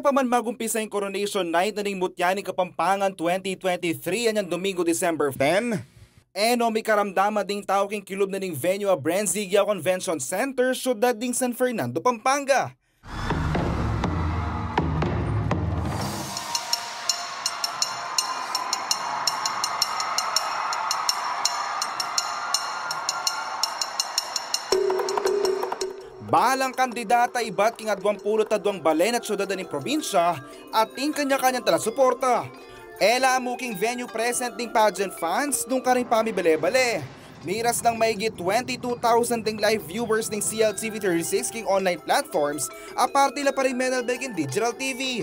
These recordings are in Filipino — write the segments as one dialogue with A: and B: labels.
A: Paman magumpisa yung coronation night na ning Mutyaning Kapampangan 2023 anyang Domingo, December 10. No may karamdama ding tao king kilob na ning venue a Brenzigya Convention Center, syudad ding San Fernando, Pampanga. Balang kandidata iba't king adwang pulot adwang balen at syudad ng probinsya at ting kanya-kanyang talang-suporta. Ela amuking venue present ding pageant fans nung karing pamibale-bale. Miras ng maigit 22,000 ding live viewers ng CLTV36 king online platforms aparte la pa rin menalbeg in digital TV.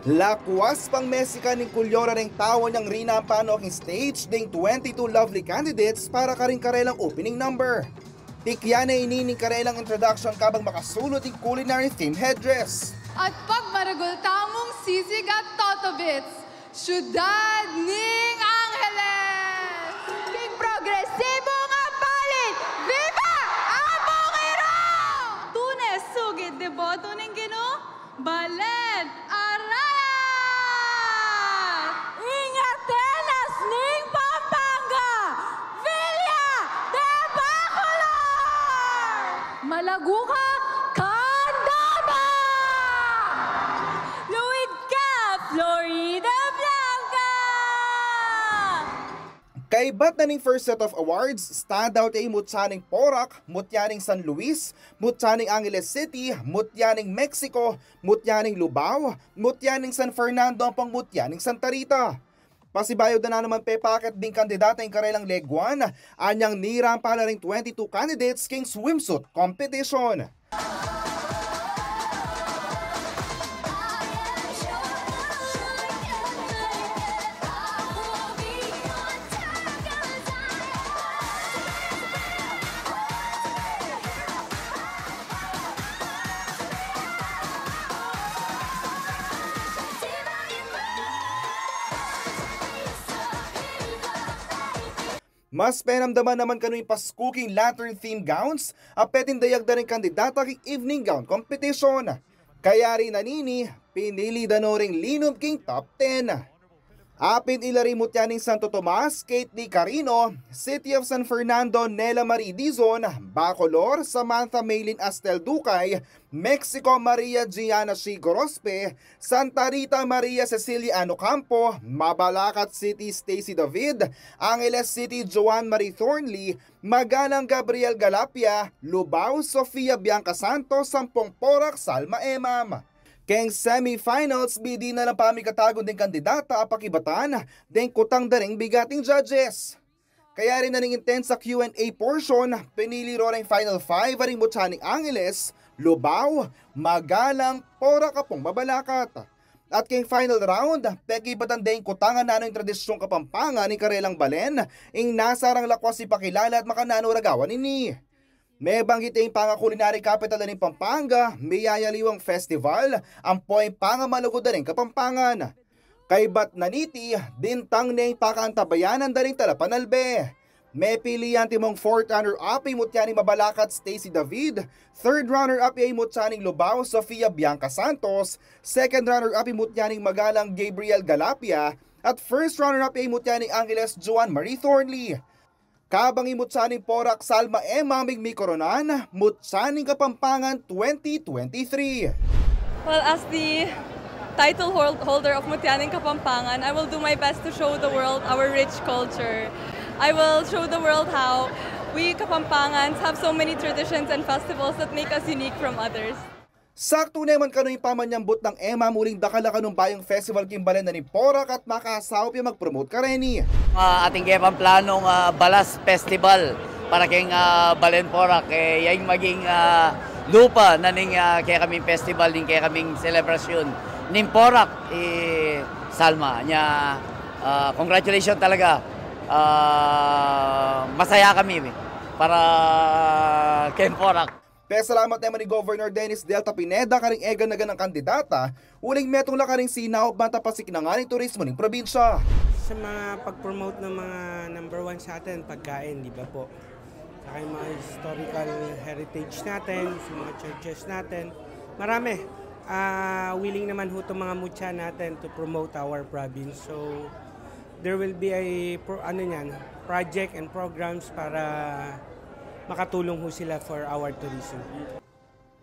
A: Lakwas pang Mexican ng kulyora ng tawa niyang rinapano king stage ding 22 lovely candidates para karing karelang opening number. Tikyan na inining karelang introduction kabang makasulot ng culinary theme headdress.
B: At pagmaragol tamong sisig at totobits, syudad ning Angeles! King progresibo nga palit, viva ang Bungiro!
C: Tunes, sugit, deboto ning Gino, Balen, Ararat! Ingatenas ning Pampanga, Villa de Bacolor! Malaguca, Candaba! Luidca, Florida Blanca!
A: Kaibat na ning first set of awards, standout ay Mutyaning Porac, Mutyaning San Luis, Mutyaning Angeles City, Mutyaning Mexico, Mutyaning Lubao, Mutyaning San Fernando pang Mutyaning Santa Rita. Pasibayo na naman packet ding kandidata yung karelang Leg 1, anyang nirampa na ring 22 candidates king swimsuit competition. Mas penamdaman naman kanu yung paskuking lantern theme gowns, apetin dayag na rin kandidata king evening gown competition. Kaya rin nanini, pinili dano ring linog king top 10. Apin ilari Mutyaning Santo Tomas, Kate D. Carino, City of San Fernando, Nela Marie Dizon, Bacolor, Samantha Maylin Astel Ducay, Mexico Maria Giana C. Gorospe, Santa Rita Maria Cecilia Anocampo, Mabalacat City Stacy David, Angeles City Joan Marie Thornley, Magalang Gabriel Galapia, Lubao Sofia Bianca Santos, Sampung Porac Salma Emam. Keng semifinals, bidi na lang pamikatagon din kandidata apakibatan, den kutang daring bigating judges. Kaya rin na ning intense sa Q&A portion, pinili ro ring final 5 aring Mutyaning Angeles, Lubao, Magalang, Porac apong Mabalacat. At keng final round, pekibatan din kutangan na yung tradisyong Kapampangan ni Karelang Balen, ing nasarang lakwas si pakilala at makanano ragawan nini. May banggit ang panga-culinary capital na ng Pampanga, may yayaliwang festival, ang po'y pangamalugod na rin Kapampangan. Kay Bat Naniti, dintang na yung pakaantabayanan na rin Talapanalbe. May pilihan timong 4th runner-up ay Mutyaning Mabalacat Stacy David, 3rd runner-up ay Mutyaning Lubao Sofia Bianca Santos, 2nd runner-up ay Mutyaning Magalang Gabriel Galapia, at 1st runner-up ay Mutyaning Angeles Joan Marie Thornley. Kabang Mutyaning Porac Salma Emaming Mikoronan, Mutyaning Kapampangan 2023.
C: Well, as the title holder of Mutyaning Kapampangan, I will do my best to show the world our rich culture. I will show the world how we Kapampangans have so many traditions and festivals that make us unique from others.
A: Sakto naman kanu yung pamanyambot ng Emma muling dakala kanong bayang festival kimbalen na ni Porac at makasaw yung mag-promote ka rin.
D: Ating kaya planong Balas Festival para kay Balen Porac yung maging lupa na ning kaya kaming festival ning kaya kaming celebration ning Porac Salma nya congratulations talaga. Masaya kami para kay Porac.
A: Salamat naman ni Governor Dennis Delta Pineda karing egan-nagan ng kandidata, uling metong la karing sinaw banta pasik na nga ng turismo ng probinsya.
E: Sa mga pag-promote ng mga number 1 sa atin, pagkain, di ba po? saka yung mga historical heritage natin, sa mga churches natin. Marami. Willing naman ho itong mga mutya natin to promote our province. So, there will be a project and programs para makatulong ho sila for our tourism.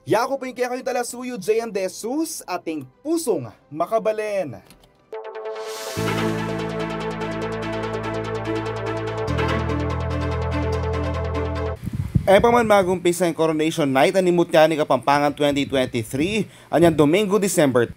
A: Yako po yung kaya kayong talasuyo, JM De Jesus, ating pusong makabalen. Pa man magumpisa ang Coronation Night ani Mutiani Kapampangan 2023, anyang Domingo, December